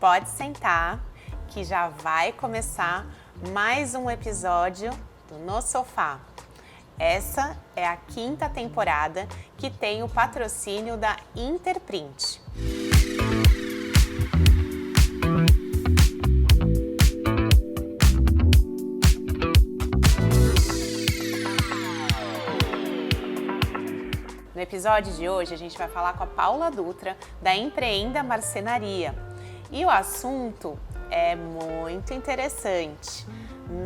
Pode sentar, que já vai começar mais um episódio do No Sofá. Essa é a 5ª temporada que tem o patrocínio da Interprint. No episódio de hoje a gente vai falar com a Paula Dutra da Empreenda Marcenaria. E o assunto é muito interessante.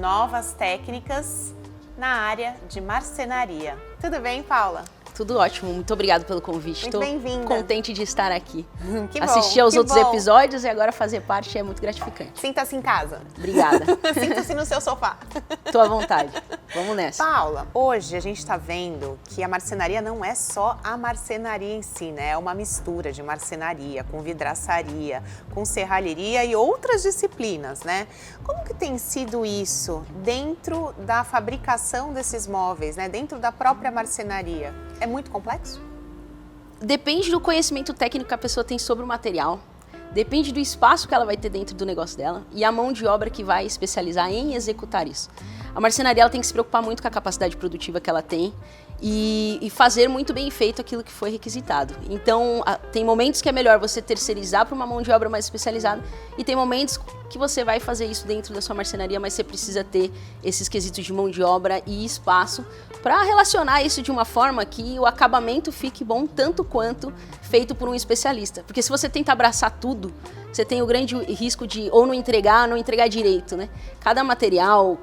Novas técnicas na área de marcenaria. Tudo bem, Paula? Tudo ótimo, muito obrigada pelo convite. Muito bem-vinda. Estou contente de estar aqui. Que bom, assistir aos que outros bom. episódios e agora fazer parte é muito gratificante. Sinta-se em casa. Obrigada. Sinta-se no seu sofá. Estou à vontade. Vamos nessa. Paula, hoje a gente está vendo que a marcenaria não é só a marcenaria em si, né? É uma mistura de marcenaria com vidraçaria, com serralheria e outras disciplinas, né? Como que tem sido isso dentro da fabricação desses móveis, né? Dentro da própria marcenaria? É muito complexo? Depende do conhecimento técnico que a pessoa tem sobre o material, depende do espaço que ela vai ter dentro do negócio dela e a mão de obra que vai especializar em executar isso. A marcenaria ela tem que se preocupar muito com a capacidade produtiva que ela tem e fazer muito bem feito aquilo que foi requisitado. Então, tem momentos que é melhor você terceirizar para uma mão de obra mais especializada e tem momentos que você vai fazer isso dentro da sua marcenaria, mas você precisa ter esses quesitos de mão de obra e espaço para relacionar isso de uma forma que o acabamento fique bom tanto quanto feito por um especialista. Porque se você tenta abraçar tudo, você tem o grande risco de ou não entregar direito, né? Cada material,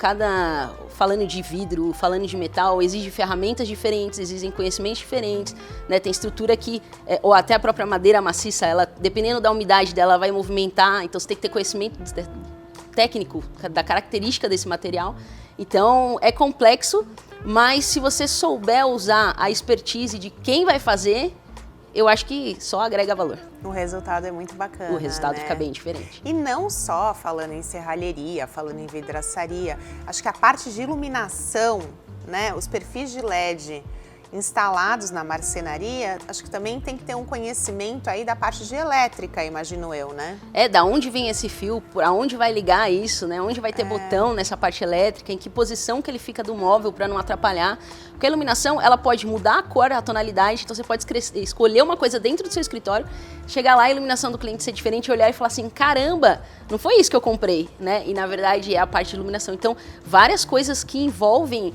falando de vidro, falando de metal, exige ferramentas diferentes, exigem conhecimentos diferentes, né? Tem estrutura que, ou até a própria madeira maciça, ela, dependendo da umidade dela, vai movimentar, então você tem que ter conhecimento técnico da característica desse material. Então, é complexo, mas se você souber usar a expertise de quem vai fazer, eu acho que só agrega valor. O resultado é muito bacana, O resultado né? fica bem diferente. E não só falando em serralheria, falando em vidraçaria, acho que a parte de iluminação, né, os perfis de LED instalados na marcenaria, acho que também tem que ter um conhecimento aí da parte de elétrica, imagino eu, né? Da onde vem esse fio, por aonde vai ligar isso, né? Onde vai ter botão nessa parte elétrica, em que posição que ele fica do móvel para não atrapalhar. Porque a iluminação, ela pode mudar a cor, a tonalidade, então você pode escolher uma coisa dentro do seu escritório, chegar lá, a iluminação do cliente ser diferente, olhar e falar assim, caramba, não foi isso que eu comprei, né? E na verdade é a parte de iluminação. Então, várias coisas que envolvem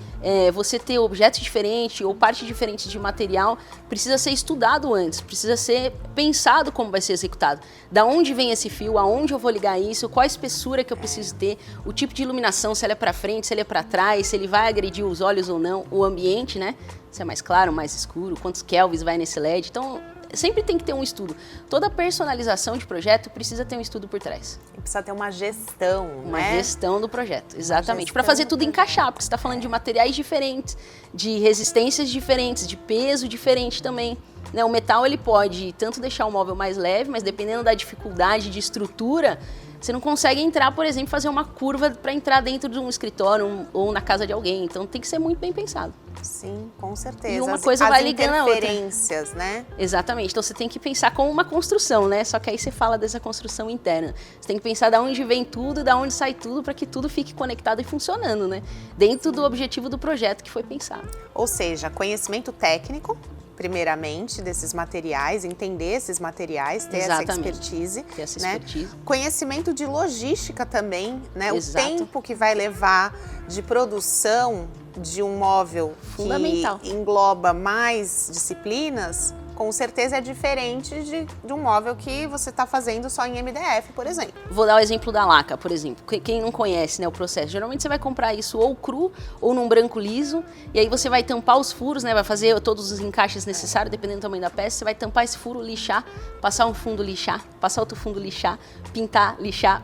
você ter objetos diferentes ou partes diferentes de material, precisa ser estudado antes, precisa ser pensado como vai ser executado. Da onde vem esse fio, aonde eu vou ligar isso, qual a espessura que eu preciso ter, o tipo de iluminação, se ela é para frente, se ele é para trás, se ele vai agredir os olhos ou não, o ambiente, né? Se é mais claro, mais escuro, quantos kelvins vai nesse LED. Então, sempre tem que ter um estudo. Toda personalização de projeto precisa ter um estudo por trás. E precisa ter uma gestão, Uma né? gestão do projeto, exatamente. Para fazer tudo encaixar, porque você está falando de materiais diferentes, de resistências diferentes, de peso diferente também. Né? O metal ele pode tanto deixar o móvel mais leve, mas dependendo da dificuldade de estrutura, você não consegue entrar, por exemplo, fazer uma curva para entrar dentro de um escritório ou na casa de alguém. Então tem que ser muito bem pensado. Sim, com certeza. E uma coisa vai ligando a outra. Interferências, né? Exatamente. Então você tem que pensar como uma construção, né? Só que aí você fala dessa construção interna. Você tem que pensar de onde vem tudo, de onde sai tudo, para que tudo fique conectado e funcionando, né? Dentro do objetivo do projeto que foi pensado. Ou seja, conhecimento técnico, primeiramente, desses materiais, entender esses materiais, ter Exatamente. essa expertise. Ter essa né? expertise. Conhecimento de logística também, né? Exato. O tempo que vai levar de produção de um móvel Fundamental. que engloba mais disciplinas, com certeza é diferente de um móvel que você está fazendo só em MDF, por exemplo. Vou dar o exemplo da laca, por exemplo. Quem não conhece, né, o processo, geralmente você vai comprar isso ou cru ou num branco liso, e aí você vai tampar os furos, né, vai fazer todos os encaixes necessários, dependendo do tamanho da peça, você vai tampar esse furo, lixar, passar um fundo, lixar, passar outro fundo, lixar, pintar, lixar,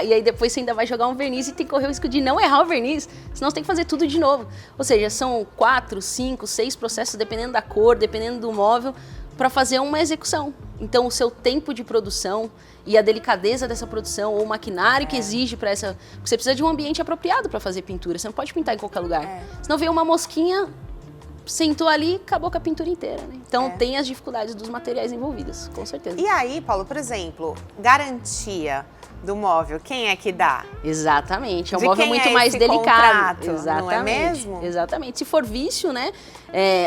e aí depois você ainda vai jogar um verniz e tem que correr o risco de não errar o verniz, senão você tem que fazer tudo de novo. Ou seja, são 4, 5, 6 processos, dependendo da cor, dependendo do móvel, para fazer uma execução. Então, o seu tempo de produção e a delicadeza dessa produção, ou o maquinário que exige para essa... Você precisa de um ambiente apropriado para fazer pintura, você não pode pintar em qualquer lugar. Senão vem uma mosquinha, sentou ali, acabou com a pintura inteira, né? Então tem as dificuldades dos materiais envolvidos, com certeza. E aí, Paulo, por exemplo, garantia do móvel, quem é que dá? Exatamente, é um De móvel quem muito é mais esse delicado. contrato, Exatamente, não é mesmo? Exatamente. Se for vício, né,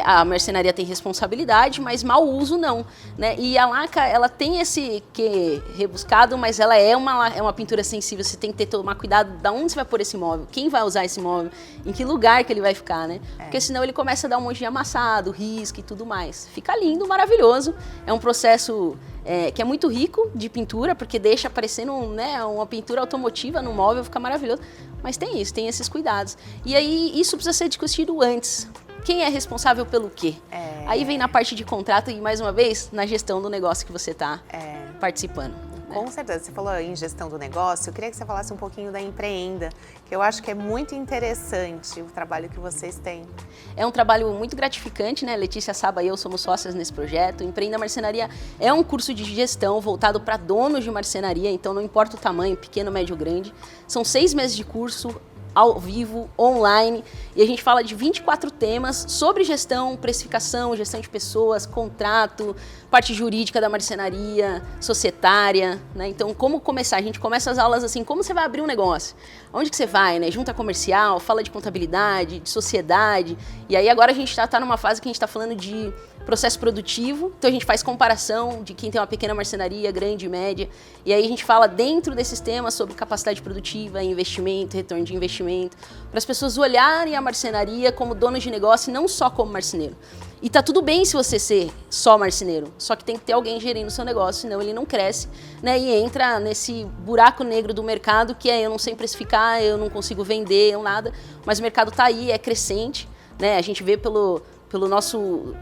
a marcenaria tem responsabilidade, mas mau uso não, né? E a laca, ela tem esse que rebuscado, mas ela é uma pintura sensível. Você tem que tomar cuidado de onde você vai pôr esse móvel, quem vai usar esse móvel, em que lugar que ele vai ficar, né? Porque senão ele começa a dar um monte de amassado, risco e tudo mais. Fica lindo, maravilhoso. É um processo que é muito rico de pintura, porque deixa parecendo uma pintura automotiva no móvel, fica maravilhoso. Mas tem isso, tem esses cuidados. E aí isso precisa ser discutido antes. Quem é responsável pelo quê? Aí vem na parte de contrato e, mais uma vez, na gestão do negócio que você está participando. Com certeza. Você falou em gestão do negócio, eu queria que você falasse um pouquinho da Empreenda, que eu acho que é muito interessante o trabalho que vocês têm. É um trabalho muito gratificante, né? Letícia Saba e eu somos sócias nesse projeto. Empreenda Marcenaria é um curso de gestão voltado para donos de marcenaria, então não importa o tamanho, pequeno, médio, grande. São 6 meses de curso, ao vivo, online, e a gente fala de 24 temas sobre gestão, precificação, gestão de pessoas, contrato, parte jurídica da marcenaria, societária, né? Então, como começar? A gente começa as aulas assim, como você vai abrir um negócio? Onde que você vai, né? Junta comercial, fala de contabilidade, de sociedade, e aí agora a gente tá numa fase que a gente está falando de processo produtivo, então a gente faz comparação de quem tem uma pequena marcenaria, grande, média, e aí a gente fala dentro desses temas sobre capacidade produtiva, investimento, retorno de investimento, para as pessoas olharem a marcenaria como donos de negócio e não só como marceneiro. E tá tudo bem se você ser só marceneiro, só que tem que ter alguém gerindo o seu negócio, senão ele não cresce, né? E entra nesse buraco negro do mercado que eu não sei precificar, eu não consigo vender, nada, mas o mercado tá aí, é crescente, né? A gente vê pelo nosso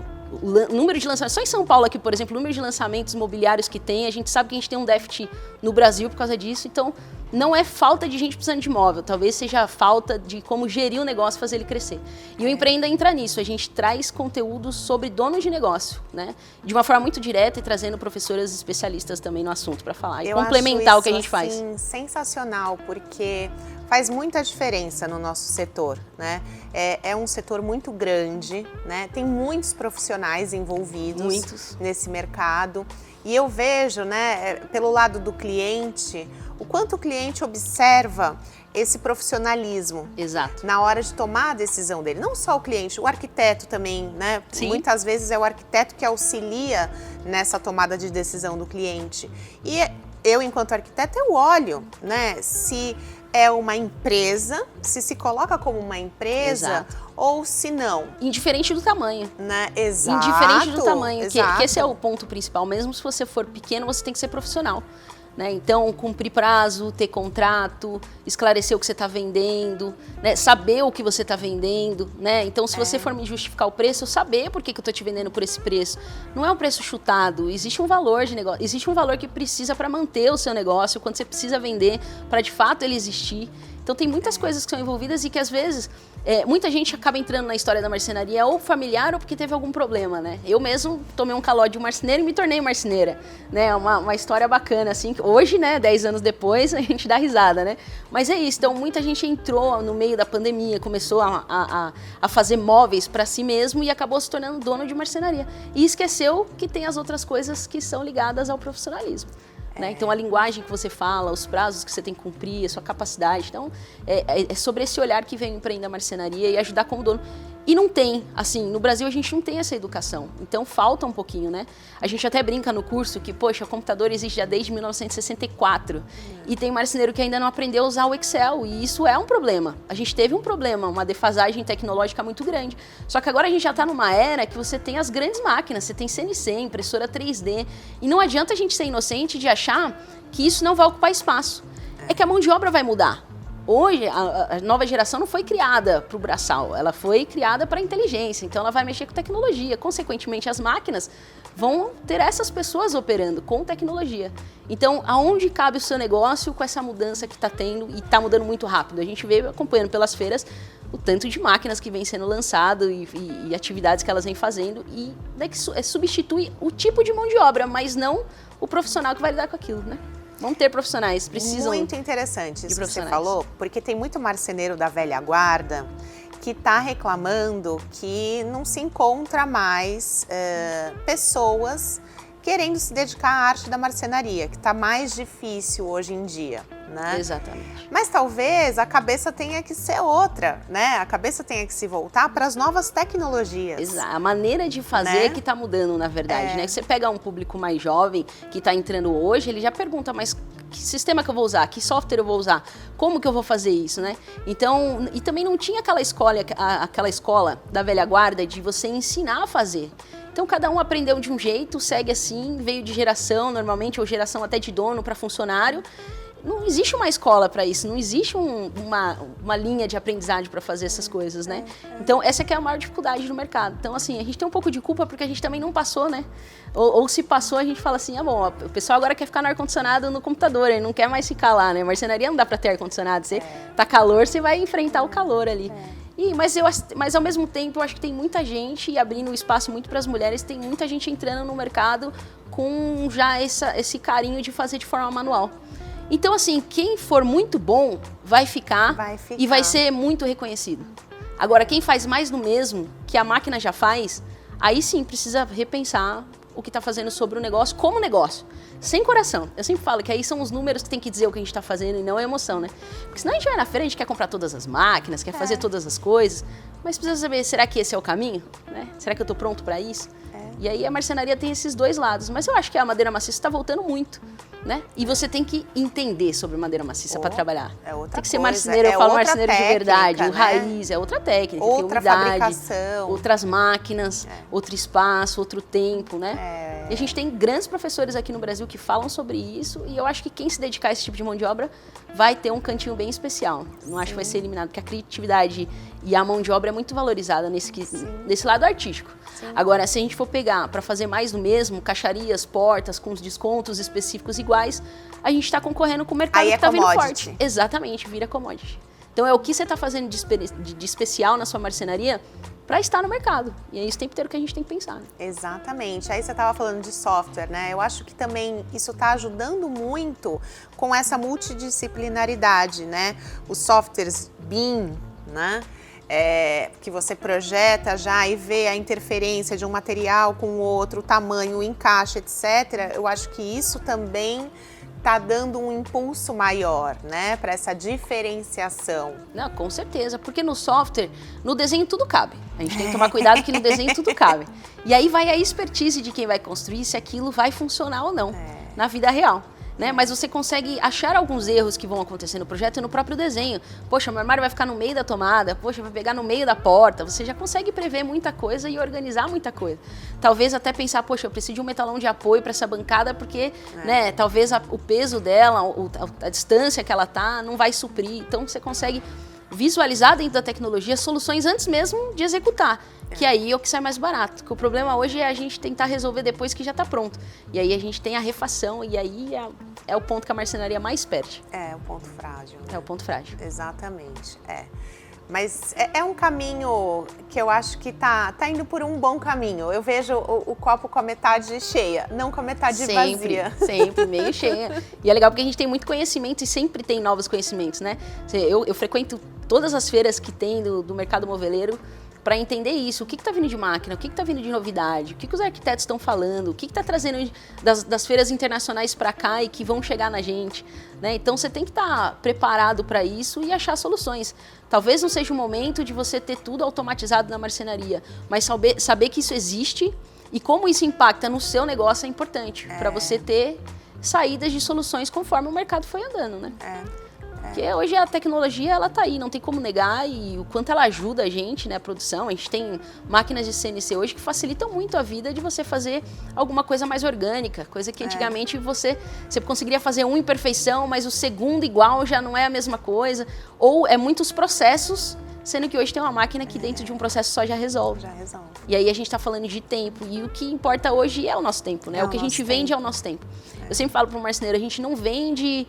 o número de lançamentos, só em São Paulo aqui, por exemplo, o número de lançamentos imobiliários que tem, a gente sabe que a gente tem um déficit no Brasil por causa disso, então não é falta de gente precisando de imóvel, talvez seja falta de como gerir o negócio, fazer ele crescer. E o Empreenda entra nisso, a gente traz conteúdo sobre donos de negócio, né? De uma forma muito direta e trazendo professoras especialistas também no assunto para falar e complementar o que a gente faz. Eu acho isso, assim, sensacional, porque faz muita diferença no nosso setor, né? É um setor muito grande, né? Tem muitos profissionais envolvidos nesse mercado. E eu vejo, né, pelo lado do cliente, o quanto o cliente observa esse profissionalismo. Exato. Na hora de tomar a decisão dele. Não só o cliente, o arquiteto também, né? Sim. Muitas vezes é o arquiteto que auxilia nessa tomada de decisão do cliente. E eu, enquanto arquiteto, eu olho, né, se é uma empresa, se coloca como uma empresa. Exato. Ou se não. Indiferente do tamanho. Né? Exato. Indiferente do tamanho, que exato. Esse é o ponto principal. Mesmo se você for pequeno, você tem que ser profissional. Né? Então, cumprir prazo, ter contrato, esclarecer o que você está vendendo, né? Saber o que você está vendendo. Né? Então, se você for me justificar o preço, eu saber por que eu estou te vendendo por esse preço. Não é um preço chutado, existe um valor de negócio, existe um valor que precisa para manter o seu negócio, quando você precisa vender, para de fato ele existir. Então, tem muitas coisas que são envolvidas e que, às vezes, muita gente acaba entrando na história da marcenaria ou familiar ou porque teve algum problema, né? Eu mesmo tomei um calote de um marceneiro e me tornei marceneira, né? Uma história bacana, assim. Hoje, né, 10 anos depois, a gente dá risada, né? Mas é isso. Então, muita gente entrou no meio da pandemia, começou a fazer móveis para si mesmo e acabou se tornando dono de marcenaria. E esqueceu que tem as outras coisas que são ligadas ao profissionalismo. Né? Então, a linguagem que você fala, os prazos que você tem que cumprir, a sua capacidade. Então, é sobre esse olhar que vem o Empreenda Marcenaria e ajudar como dono. E não tem, assim, no Brasil a gente não tem essa educação, então falta um pouquinho, né? A gente até brinca no curso que, poxa, o computador existe já desde 1964 e tem marceneiro que ainda não aprendeu a usar o Excel e isso é um problema. A gente teve um problema, uma defasagem tecnológica muito grande. Só que agora a gente já está numa era que você tem as grandes máquinas, você tem CNC, impressora 3D e não adianta a gente ser inocente de achar que isso não vai ocupar espaço. É que a mão de obra vai mudar. Hoje, a nova geração não foi criada para o braçal, ela foi criada para a inteligência, então ela vai mexer com tecnologia. Consequentemente, as máquinas vão ter essas pessoas operando com tecnologia. Então, aonde cabe o seu negócio com essa mudança que está tendo e está mudando muito rápido? A gente veio acompanhando pelas feiras o tanto de máquinas que vem sendo lançado e atividades que elas vêm fazendo e substitui o tipo de mão de obra, mas não o profissional que vai lidar com aquilo, né? Vão ter profissionais, precisam. Muito interessante isso que você falou, porque tem muito marceneiro da velha guarda que está reclamando que não se encontra mais pessoas querendo se dedicar à arte da marcenaria, que está mais difícil hoje em dia, né? Exatamente. Mas talvez a cabeça tenha que ser outra, né? A cabeça tenha que se voltar para as novas tecnologias. Exato. A maneira de fazer que está mudando, na verdade, né? Você pega um público mais jovem que está entrando hoje, ele já pergunta, mas que sistema que eu vou usar? Que software eu vou usar? Como que eu vou fazer isso, né? Então, e também não tinha aquela escola da velha guarda de você ensinar a fazer. Então, cada um aprendeu de um jeito, segue assim, veio de geração, normalmente, ou geração até de dono para funcionário. Não existe uma escola para isso, não existe uma linha de aprendizagem para fazer essas coisas, né? Então, essa que é a maior dificuldade no mercado. Então, assim, a gente tem um pouco de culpa porque a gente também não passou, né? Ou se passou, a gente fala assim, bom, o pessoal agora quer ficar no ar-condicionado no computador, ele não quer mais ficar lá, né? Marcenaria não dá para ter ar-condicionado, você tá calor, você vai enfrentar o calor ali. Mas ao mesmo tempo, eu acho que tem muita gente abrindo espaço muito para as mulheres, tem muita gente entrando no mercado com já esse carinho de fazer de forma manual. Então, assim, quem for muito bom vai ficar e vai ser muito reconhecido. Agora, quem faz mais do mesmo, que a máquina já faz, aí sim precisa repensar o que está fazendo sobre o negócio como negócio. Sem coração. Eu sempre falo que aí são os números que tem que dizer o que a gente está fazendo e não a emoção, né? Porque senão a gente vai na feira, a gente quer comprar todas as máquinas, quer fazer todas as coisas, mas precisa saber, será que esse é o caminho? Né? Será que eu estou pronto para isso? E aí a marcenaria tem esses dois lados, mas eu acho que a madeira maciça está voltando muito, né? E você tem que entender sobre madeira maciça para trabalhar. É outra tem que ser coisa, marceneiro, eu falo marceneiro técnica, de verdade, né? o raiz, é outra técnica, outra tem umidade, fabricação, outras máquinas, outro espaço, outro tempo, né? E a gente tem grandes professores aqui no Brasil que falam sobre isso e eu acho que quem se dedicar a esse tipo de mão de obra vai ter um cantinho bem especial. Não acho que vai ser eliminado, porque a criatividade e a mão de obra é muito valorizada nesse lado artístico. Agora, se a gente for pegar para fazer mais do mesmo, caixarias, portas, com os descontos específicos iguais, a gente está concorrendo com o mercado que está vindo forte. Exatamente, vira commodity. Então, é o que você está fazendo de especial na sua marcenaria para estar no mercado. E é isso o tempo inteiro que a gente tem que pensar. Né? Exatamente. Aí você estava falando de software, né? Eu acho que também isso está ajudando muito com essa multidisciplinaridade, né? Os softwares BIM, né? Que você projeta já e vê a interferência de um material com o outro, o tamanho, o encaixe, etc. Eu acho que isso também está dando um impulso maior, né, para essa diferenciação. Não, com certeza, porque no software, no desenho tudo cabe. A gente tem que tomar cuidado que no desenho tudo cabe. E aí vai a expertise de quem vai construir se aquilo vai funcionar ou não na vida real. Né? Mas você consegue achar alguns erros que vão acontecer no projeto e no próprio desenho. Poxa, meu armário vai ficar no meio da tomada, poxa, vai pegar no meio da porta. Você já consegue prever muita coisa e organizar muita coisa. Talvez até pensar, poxa, eu preciso de um metalão de apoio para essa bancada porque, né, talvez o peso dela, a distância que ela tá, não vai suprir. Então você consegue visualizar dentro da tecnologia soluções antes mesmo de executar, que aí é o que sai mais barato. Porque o problema hoje é a gente tentar resolver depois que já está pronto. E aí a gente tem a refação e aí é o ponto que a marcenaria mais perde. É o ponto frágil. Né? É o ponto frágil. Exatamente, Mas é um caminho que eu acho que tá indo por um bom caminho. Eu vejo o copo com a metade cheia, não com a metade vazia. Sempre, meio cheia. E é legal porque a gente tem muito conhecimento e sempre tem novos conhecimentos, né? Eu frequento todas as feiras que tem do mercado moveleiro para entender isso, o que está vindo de máquina, o que está vindo de novidade, o que os arquitetos estão falando, o que está trazendo das feiras internacionais para cá e que vão chegar na gente. Né? Então você tem que estar preparado para isso e achar soluções. Talvez não seja o momento de você ter tudo automatizado na marcenaria, mas saber que isso existe e como isso impacta no seu negócio é importante, para você ter saídas de soluções conforme o mercado foi andando. Né? Porque hoje a tecnologia, ela tá aí, não tem como negar, e o quanto ela ajuda a gente, né, a produção. A gente tem máquinas de CNC hoje que facilitam muito a vida de você fazer alguma coisa mais orgânica, coisa que antigamente você conseguiria fazer uma imperfeição, mas o segundo igual já não é a mesma coisa, ou é muitos processos, sendo que hoje tem uma máquina que dentro de um processo só já resolve. E aí a gente está falando de tempo, e o que importa hoje é o nosso tempo, né? O que a gente vende é o nosso tempo. Eu sempre falo para o marceneiro, a gente não vende...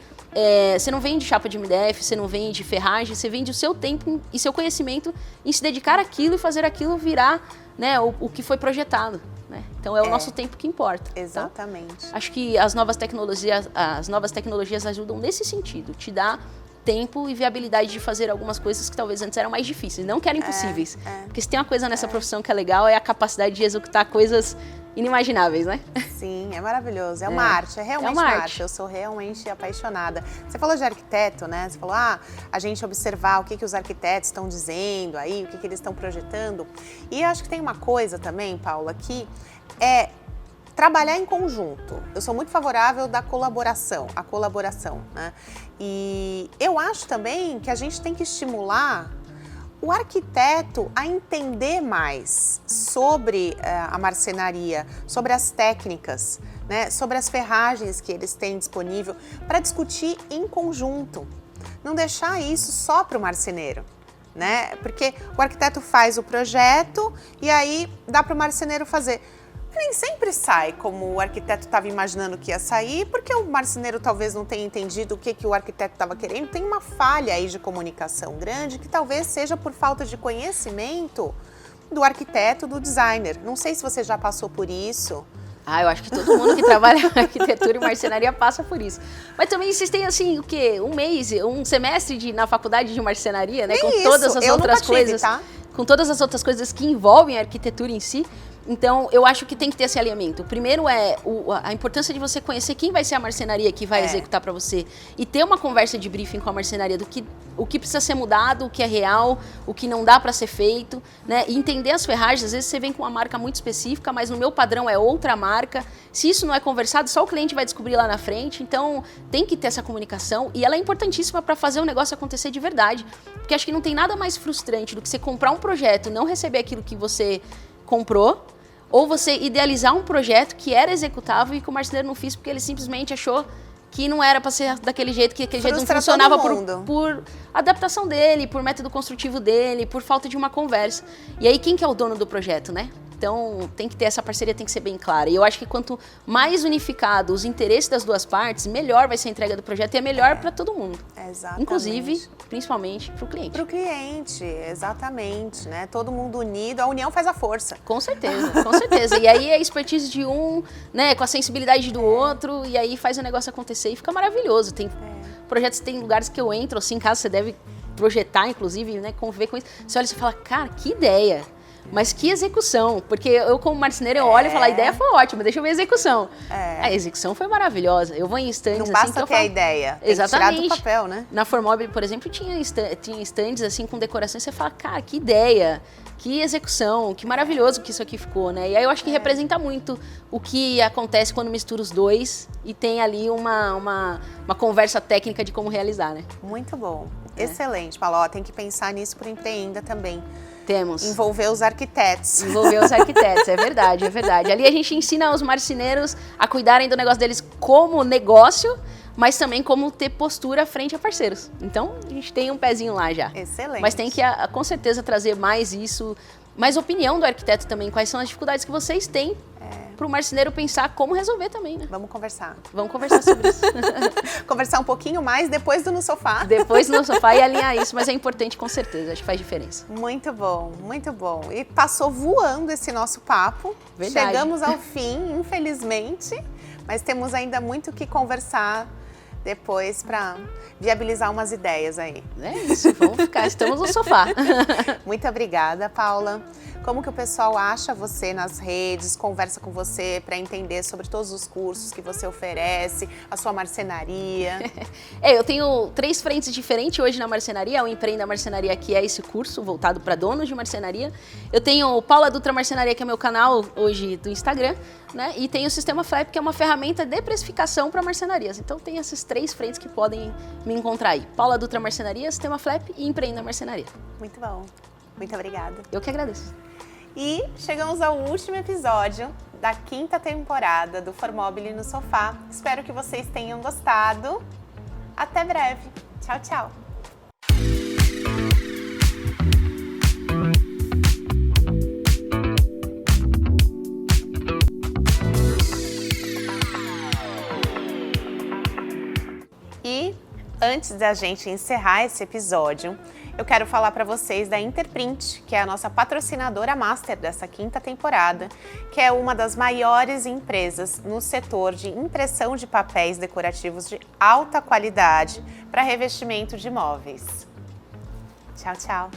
você não vende chapa de MDF, você não vende ferragem, você vende o seu tempo e seu conhecimento em se dedicar àquilo e fazer aquilo virar, né, o que foi projetado. Né? Então é o nosso tempo que importa. Exatamente. Então, acho que as novas tecnologias ajudam nesse sentido, te dá tempo e viabilidade de fazer algumas coisas que talvez antes eram mais difíceis, não que eram impossíveis. Porque se tem uma coisa nessa profissão que é legal, é a capacidade de executar coisas inimagináveis, né? Sim, é maravilhoso. É uma arte, é realmente uma arte. Eu sou realmente apaixonada. Você falou de arquiteto, né? Você falou, a gente observar o que os arquitetos estão dizendo aí, o que eles estão projetando. E acho que tem uma coisa também, Paula, que é trabalhar em conjunto. Eu sou muito favorável da colaboração, né? E eu acho também que a gente tem que estimular o arquiteto a entender mais sobre a marcenaria, sobre as técnicas, né, sobre as ferragens que eles têm disponível, para discutir em conjunto. Não deixar isso só para o marceneiro, né? Porque o arquiteto faz o projeto e aí dá para o marceneiro fazer. Nem sempre sai como o arquiteto estava imaginando que ia sair, porque o marceneiro talvez não tenha entendido o que o arquiteto estava querendo. Tem uma falha aí de comunicação grande que talvez seja por falta de conhecimento do arquiteto, do designer. Não sei se você já passou por isso. Eu acho que todo mundo que trabalha com arquitetura e marcenaria passa por isso. Mas também vocês têm, assim, o quê? Um mês, um semestre na faculdade de marcenaria, né? Nem com isso. Todas as Eu outras nunca tive, coisas. tá? Com todas as outras coisas que envolvem a arquitetura em si. Então, eu acho que tem que ter esse alinhamento. O primeiro é a importância de você conhecer quem vai ser a marcenaria que vai executar para você e ter uma conversa de briefing com a marcenaria do que o que precisa ser mudado, o que é real, o que não dá para ser feito, né? E entender as ferragens. Às vezes você vem com uma marca muito específica, mas no meu padrão é outra marca. Se isso não é conversado, só o cliente vai descobrir lá na frente. Então, tem que ter essa comunicação e ela é importantíssima para fazer o negócio acontecer de verdade. Porque acho que não tem nada mais frustrante do que você comprar um projeto e não receber aquilo que você comprou, ou você idealizar um projeto que era executável e que o marceneiro não fez porque ele simplesmente achou que não era para ser daquele jeito, que aquele jeito não funcionava por adaptação dele, por método construtivo dele, por falta de uma conversa. E aí quem que é o dono do projeto, né? Então, tem que ter essa parceria, tem que ser bem clara. E eu acho que quanto mais unificado os interesses das duas partes, melhor vai ser a entrega do projeto e é melhor para todo mundo. Exatamente. Inclusive, principalmente para o cliente. Para o cliente, exatamente, né? Todo mundo unido, a união faz a força. Com certeza, com certeza. E aí a expertise de um, né, com a sensibilidade do outro, e aí faz o negócio acontecer e fica maravilhoso. Tem projetos, tem lugares que eu entro, assim, em casa você deve projetar, inclusive, né, conviver com isso. Você olha e fala, cara, que ideia! Mas que execução, porque eu como marceneiro eu olho e falo, a ideia foi ótima, deixa eu ver a execução. A execução foi maravilhosa. Eu vou em stands assim... Não basta ter a ideia, tem que tirar do papel, né? Na Formob, por exemplo, tinha stands assim com decoração e você fala, cara, que ideia, que execução, que maravilhoso que isso aqui ficou, né? E aí eu acho que representa muito o que acontece quando mistura os dois e tem ali uma conversa técnica de como realizar, né? Muito bom, excelente, Paula. Tem que pensar nisso para o Empreenda também. Temos. Envolver os arquitetos. Envolver os arquitetos, é verdade, é verdade. Ali a gente ensina os marceneiros a cuidarem do negócio deles como negócio, mas também como ter postura frente a parceiros. Então, a gente tem um pezinho lá já. Excelente. Mas tem que, com certeza, trazer mais isso, mais opinião do arquiteto também. Quais são as dificuldades que vocês têm para o marceneiro pensar como resolver também, né? Vamos conversar. Vamos conversar sobre isso. Conversar um pouquinho mais depois do No Sofá. Depois do No Sofá e alinhar isso, mas é importante com certeza, acho que faz diferença. Muito bom, muito bom. E passou voando esse nosso papo. Verdade. Chegamos ao fim, infelizmente, mas temos ainda muito o que conversar depois para viabilizar umas ideias aí. É isso, vamos ficar, estamos no sofá. Muito obrigada, Paula. Como que o pessoal acha você nas redes, conversa com você para entender sobre todos os cursos que você oferece, a sua marcenaria? Eu tenho 3 frentes diferentes hoje na marcenaria. O Empreenda Marcenaria, que é esse curso voltado para donos de marcenaria. Eu tenho o Paula Dutra Marcenaria, que é meu canal hoje do Instagram, né? E tem o Sistema Flap, que é uma ferramenta de precificação para marcenarias. Então tem essas 3 frentes que podem me encontrar aí. Paula Dutra Marcenaria, Sistema Flap e Empreenda Marcenaria. Muito bom. Muito obrigada. Eu que agradeço. E chegamos ao último episódio da 5ª temporada do Formobile no Sofá. Espero que vocês tenham gostado. Até breve. Tchau, tchau. E antes da gente encerrar esse episódio, eu quero falar para vocês da Interprint, que é a nossa patrocinadora master dessa 5ª temporada, que é uma das maiores empresas no setor de impressão de papéis decorativos de alta qualidade para revestimento de móveis. Tchau, tchau!